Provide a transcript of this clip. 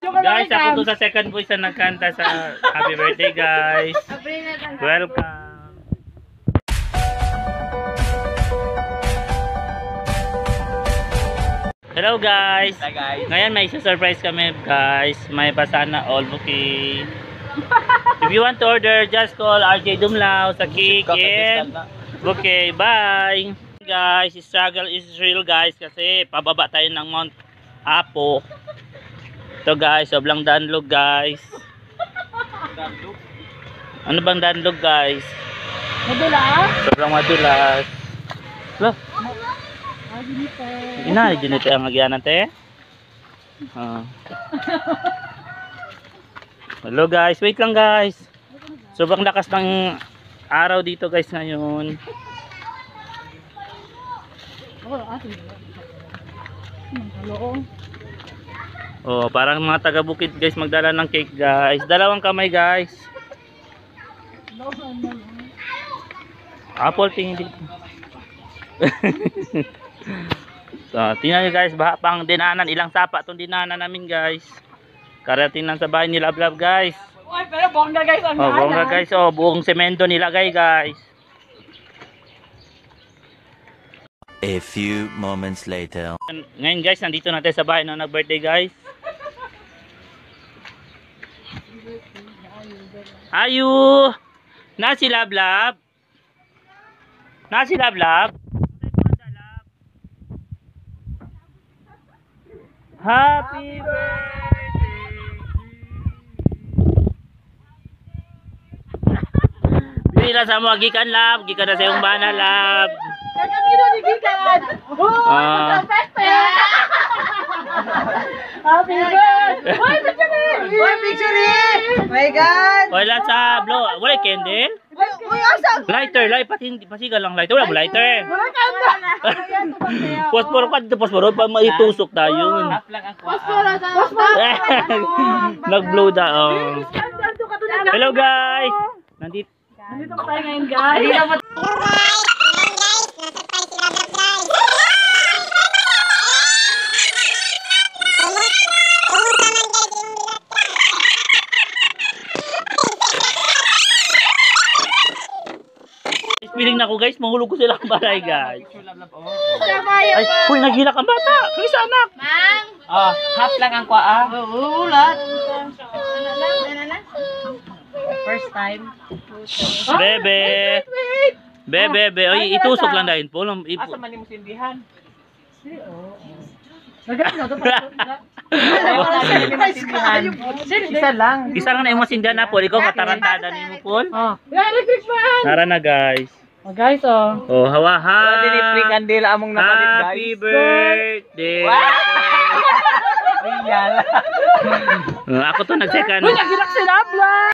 Guys, ako to sa second voice na nagkanta sa happy birthday guys. Welcome. Hello guys. Hi guys. Ngayon may surprise kami guys. May pasana all bouquet. If you want to order, just call RJ Dumlao sa cake and bouquet. Bye. Guys, struggle is real guys kasi pababa tayo ng Mount Apo. Ito guys, sobrang danlog guys. Ano bang danlog guys? Madulas? Sobrang madulas. Loh. Ina, ginito ang agyan natin. Hello guys, wait lang guys. Sobrang lakas ng araw dito guys ngayon. Oh, parang mga taga-bukid guys magdala ng cake guys. Dalawang kamay guys. Apple tingin dito. So, tingnan nyo guys, baha pang dinanan. Ilang sapa itong dinanan namin guys. Karating lang sa bahay nila Love guys. Uy, pero bongga guys ang bongga guys. Oh, buong semento nilagay guys. A few moments later. Ngayon guys, nandito natin sa bahay na nag-birthday guys. Ayu! Nasi Love Love. Nasi Love Love. Happy birthday. Bila sa mo gikan Love, gikan na sa iyong bana Love. Kanino ni gikan? Oh, peste. Happy birthday. Hoy, picture. Hoy, picture. My God. Wala sa blow, wala candle. Uy, asa? Lighter, light pasigal lang lighter. Wala mo lighter. Wala kanta. Posporo ka dito, posporo pa maitusok tayo. Posporo. Nag-blow da. Hello guys. Nandito pa tayo ngayon guys. Piling na ko guys, mahulog ko sila ang balay guys. Ay, huy, nagilak ang bata. Kalisa anak. Mang. Oh, half lang ang kwaa. Ulat. First time. Bebe. Bebe. Oy, itusok lang dahil po. Asa man mo sindihan? Isa lang. Isa lang na yung masindihan na po. Ikaw katarantada ni mo po. Electric fan. Tara na guys. Oh guys, oh. Oh, hawahan. Dili free candela among napalit guys. Happy birthday. Wow. Ako to nag-second. Uy, nagilak si Labla.